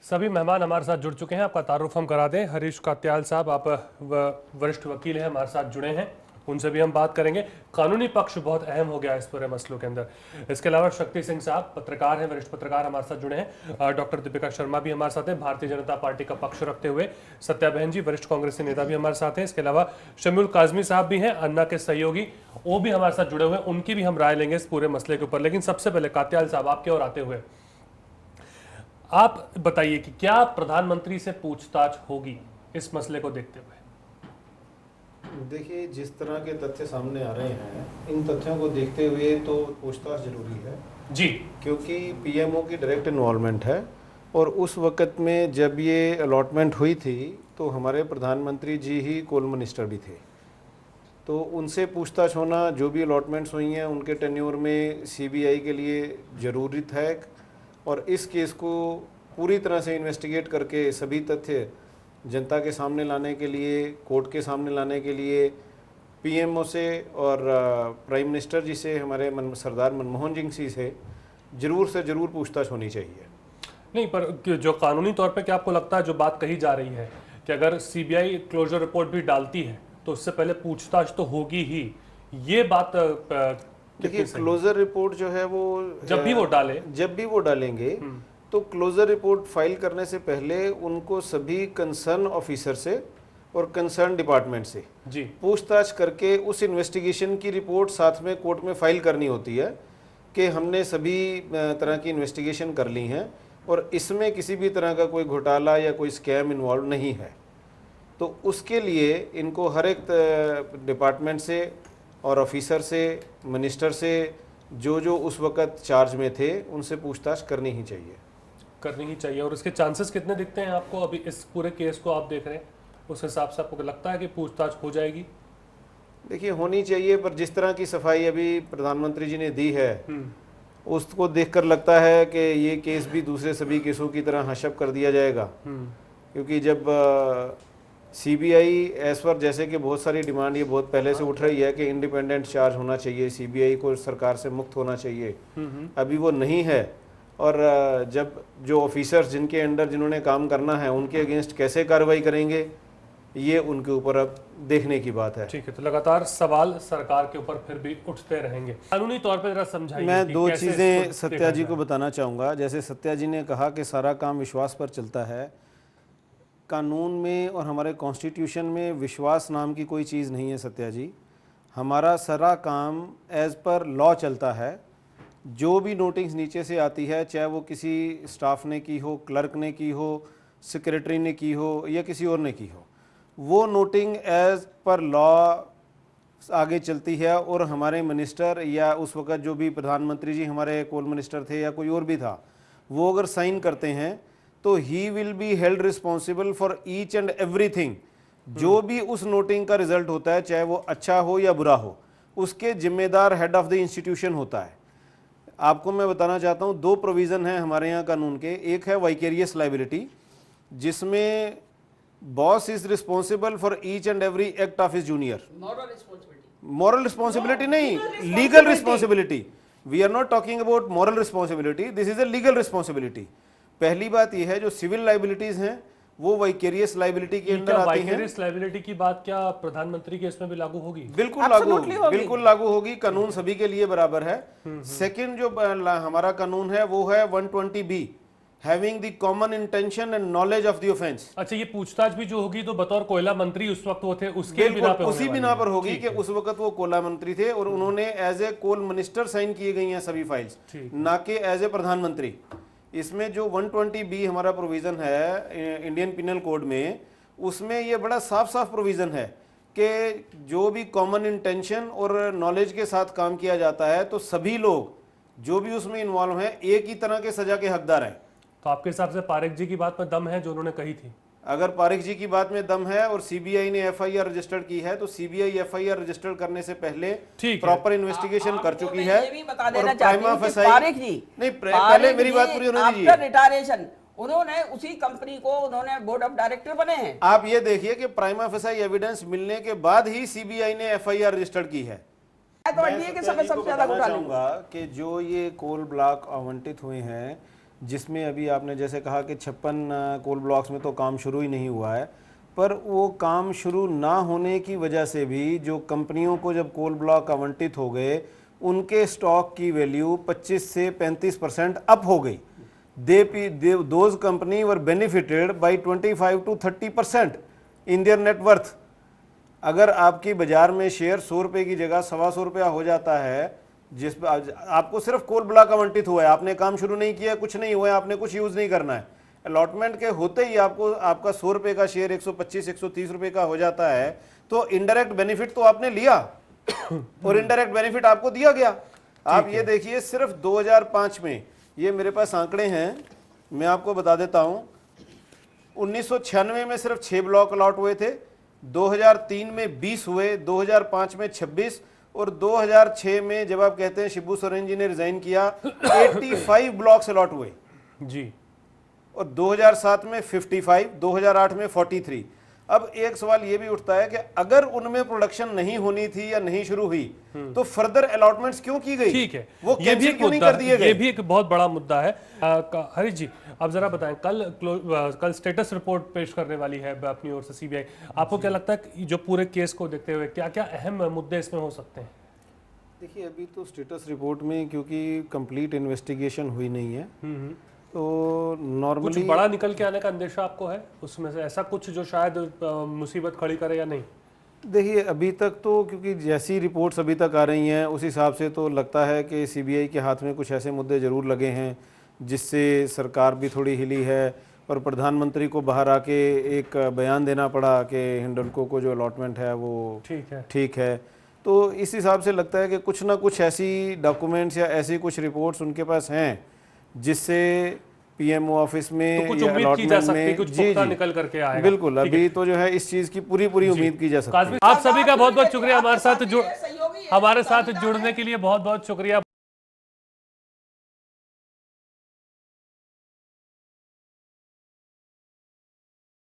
सभी मेहमान हमारे साथ जुड़ चुके हैं। आपका तारुफ हम करा दें। हरीश कात्याल साहब, आप वरिष्ठ वकील हैं, हमारे साथ जुड़े हैं, उनसे भी हम बात करेंगे। कानूनी पक्ष बहुत अहम हो गया इस पूरे मसलों के अंदर। इसके अलावा शक्ति सिंह साहब पत्रकार हैं, वरिष्ठ पत्रकार हमारे साथ जुड़े हैं। डॉक्टर दीपिका शर्मा भी हमारे साथ हैं, भारतीय जनता पार्टी का पक्ष रखते हुए। सत्या बहन जी, वरिष्ठ कांग्रेसी नेता भी हमारे साथ हैं। इसके अलावा शमीउल काजमी साहब भी हैं, अन्ना के सहयोगी, वो भी हमारे साथ जुड़े हुए हैं। उनकी भी हम राय लेंगे इस पूरे मसले के ऊपर। लेकिन सबसे पहले कात्याल साहब, आपके और आते हुए आप बताइए कि क्या प्रधानमंत्री से पूछताछ होगी इस मसले को देखते हुए? देखिए, जिस तरह के तथ्य सामने आ रहे हैं, इन तथ्यों को देखते हुए तो पूछताछ जरूरी है जी, क्योंकि पीएमओ की डायरेक्ट इन्वॉल्वमेंट है। और उस वक्त में जब ये अलॉटमेंट हुई थी तो हमारे प्रधानमंत्री जी ही कोल मिनिस्टर भी थे, तो उनसे पूछताछ होना, जो भी अलॉटमेंट्स हुई हैं उनके टेन्योर में, सीबीआई के लिए ज़रूरी है। और इस केस को पूरी तरह से इन्वेस्टिगेट करके सभी तथ्य जनता के सामने लाने के लिए, कोर्ट के सामने लाने के लिए पीएमओ से और प्राइम मिनिस्टर जी से, हमारे सरदार मनमोहन सिंह जी से ज़रूर पूछताछ होनी चाहिए। नहीं, पर जो कानूनी तौर पे क्या आपको लगता है, जो बात कही जा रही है कि अगर सीबीआई क्लोजर रिपोर्ट भी डालती है तो उससे पहले पूछताछ तो होगी ही, ये बात देखिए, क्लोजर रिपोर्ट जो है वो जब भी वो डालेंगे तो क्लोजर रिपोर्ट फाइल करने से पहले उनको सभी कंसर्न ऑफिसर से और कंसर्न डिपार्टमेंट से जी पूछताछ करके उस इन्वेस्टिगेशन की रिपोर्ट साथ में कोर्ट में फाइल करनी होती है कि हमने सभी तरह की इन्वेस्टिगेशन कर ली हैं और इसमें किसी भी तरह का कोई घोटाला या कोई स्कैम इन्वॉल्व नहीं है। तो उसके लिए इनको हर एक डिपार्टमेंट से और ऑफिसर से, मिनिस्टर से, जो उस वक्त चार्ज में थे, उनसे पूछताछ करनी ही चाहिए। और इसके चांसेस कितने दिखते हैं आपको? अभी इस पूरे केस को आप देख रहे हैं, उस हिसाब से आपको लगता है कि पूछताछ हो जाएगी? देखिए, होनी चाहिए, पर जिस तरह की सफाई अभी प्रधानमंत्री जी ने दी है उसको देखकर लगता है कि ये केस भी दूसरे सभी केसों की तरह हशप कर दिया जाएगा। क्योंकि जब सीबीआई एज पर, जैसे कि बहुत सारी डिमांड ये बहुत पहले से उठ रही है कि इंडिपेंडेंट चार्ज होना चाहिए, सीबीआई को सरकार से मुक्त होना चाहिए, अभी वो नहीं है। और जब जो ऑफिसर्स जिनके अंडर जिन्होंने काम करना है उनके अगेंस्ट कैसे कार्रवाई करेंगे, ये उनके ऊपर अब देखने की बात है। ठीक है, तो लगातार सवाल सरकार के ऊपर फिर भी उठते रहेंगे। कानूनी तौर पर जरा समझाइए। मैं दो चीज़ें सत्या जी को बताना चाहूँगा। जैसे सत्या जी ने कहा कि सारा काम विश्वास पर चलता है, कानून में और हमारे कॉन्स्टिट्यूशन में विश्वास नाम की कोई चीज़ नहीं है सत्या जी। हमारा सारा काम एज़ पर लॉ चलता है। जो भी नोटिस नीचे से आती है, चाहे वो किसी स्टाफ ने की हो, क्लर्क ने की हो, सेक्रेटरी ने की हो या किसी और ने की हो, वो नोटिंग एज़ पर लॉ आगे चलती है। और हमारे मिनिस्टर या उस वक्त जो भी प्रधानमंत्री जी हमारे कोल मिनिस्टर थे या कोई और भी था, वो अगर साइन करते हैं तो he will be held responsible for each and everything. जो भी उस नोटिंग का रिजल्ट होता है, चाहे वो अच्छा हो या बुरा हो, उसके जिम्मेदार हेड ऑफ द इंस्टीट्यूशन होता है। आपको मैं बताना चाहता हूँ, दो प्रोविज़न हैं हमारे यहाँ कानून के। एक है वाइकेरियस लाइबिलिटी, जिसमें boss is responsible for each and every act of his junior. Moral responsibility नहीं, legal responsibility. We are not talking about moral responsibility, this is a legal responsibility. पहली बात यह है, जो सिविल लाइबिलिटीज हैं वो vicarious liability के अंदर आती हैं। वाइकेरियस लाइबिलिटी की बात क्या प्रधानमंत्री के इसमें भी लागू होगी? बिल्कुल लागू होगी। कानून सभी के लिए बराबर है। सेकंड जो हमारा कानून है वो है 120B, having the common intention and knowledge of the offence. अच्छा, ये पूछताछ भी जो होगी तो बतौर कोयला मंत्री उस वक्त वो थे, उसके बिना पे उसी बिना पर होगी कि उस वक्त वो कोयला मंत्री थे और उन्होंने as a coal minister sign किए गई हैं सभी फाइल्स, ना कि एज ए प्रधानमंत्री। इसमें जो 120B हमारा प्रोविज़न है इंडियन पिनल कोड में, उसमें ये बड़ा साफ साफ प्रोविज़न है कि जो भी कॉमन इंटेंशन और नॉलेज के साथ काम किया जाता है तो सभी लोग जो भी उसमें इन्वॉल्व हैं एक ही तरह के सज़ा के हकदार हैं। तो आपके हिसाब से पारेख जी की बात में दम है जो उन्होंने कही थी? अगर पारेख जी की बात में दम है और सीबीआई ने एफआईआर रजिस्टर्ड की है तो सीबीआई एफआईआर रजिस्टर करने से पहले प्रॉपर इन्वेस्टिगेशन कर चुकी है। ये भी बता देना चाहती हूं कि पारेख जी, नहीं, पहले मेरी बात पूरी होने दीजिए। आफ्टर रिटायरेशन उन्होंने उसी कंपनी को उन्होंने बोर्ड ऑफ डायरेक्टर बने हैं। आप ये देखिए कि प्राइमा फेसाई एविडेंस मिलने के बाद ही सीबीआई ने एफआईआर रजिस्टर्ड की है। तो ये कि सबसे ज्यादा चाहूंगा कि जो ये कोल ब्लॉक आवंटित हुए हैं जिसमें अभी आपने जैसे कहा कि 56 कोल ब्लॉक्स में तो काम शुरू ही नहीं हुआ है, पर वो काम शुरू ना होने की वजह से भी जो कंपनियों को जब कोल ब्लॉक आवंटित हो गए उनके स्टॉक की वैल्यू 25 से 35% अप हो गई। Those company were benefited bye 25 to 30% in their net worth. अगर आपकी बाजार में शेयर 100 रुपये की जगह 125 रुपया हो जाता है, जिस पर आपको सिर्फ कोल ब्लॉक आवंटित हुआ है, आपने काम शुरू नहीं किया, कुछ नहीं हुआ है, आपने कुछ यूज नहीं करना है, अलॉटमेंट के होते ही आपको आपका 100 रुपये का शेयर 125-130 रुपये का हो जाता है, तो इनडायरेक्ट बेनिफिट तो आपने लिया और इनडायरेक्ट बेनिफिट आपको दिया गया। आप ये देखिए सिर्फ 2005 में, ये मेरे पास आंकड़े हैं, मैं आपको बता देता हूं, 1996 में सिर्फ 6 ब्लॉक अलॉट हुए थे, 2003 में 20 हुए, 2005 में 26 और 2006 में जब आप कहते हैं शिबू सोरेन जी ने रिजाइन किया 85 ब्लॉक्स अलॉट हुए जी, और 2007 में 55, 2008 में 43। अब एक सवाल ये भी उठता है कि अगर उनमें प्रोडक्शन नहीं होनी थी या नहीं शुरू हुई तो फर्दर अलॉटमेंट्स क्यों की गई? ठीक है, वो ये भी एक क्यों नहीं मुद्दा कर दिए है, गए? ये भी एक बहुत बड़ा मुद्दा है। हरीश जी, आप जरा बताएं, कल स्टेटस रिपोर्ट पेश करने वाली है अपनी ओर से सीबीआई। आपको क्या लगता है कि जो पूरे केस को देखते हुए क्या क्या अहम मुद्दे इसमें हो सकते हैं? देखिए अभी तो स्टेटस रिपोर्ट में क्योंकि कंप्लीट इन्वेस्टिगेशन हुई नहीं है, तो कुछ नॉर्मली बड़ा निकल के आने का अंदेशा आपको है उसमें से, ऐसा कुछ जो शायद मुसीबत खड़ी करे या नहीं? देखिए अभी तक तो क्योंकि जैसी रिपोर्ट्स अभी तक आ रही हैं उस हिसाब से तो लगता है कि सीबीआई के हाथ में कुछ ऐसे मुद्दे ज़रूर लगे हैं जिससे सरकार भी थोड़ी हिली है और प्रधानमंत्री को बाहर आके एक बयान देना पड़ा कि हिंडल्को को जो अलॉटमेंट है वो ठीक है। तो इस हिसाब से लगता है कि कुछ ना कुछ ऐसी डॉक्यूमेंट्स या ऐसी कुछ रिपोर्ट्स उनके पास हैं जिससे पीएमओ ऑफिस में तो कुछ या उम्मीद की जा अलॉटमेंट सकती है, में कुछ पुख्ता निकल करके आएगा। बिल्कुल, अभी तो जो है इस चीज़ की पूरी उम्मीद की जा सकती है। आप सभी का बहुत बहुत शुक्रिया हमारे साथ सहयोगी है। हमारे साथ जुड़ने के लिए, बहुत बहुत शुक्रिया।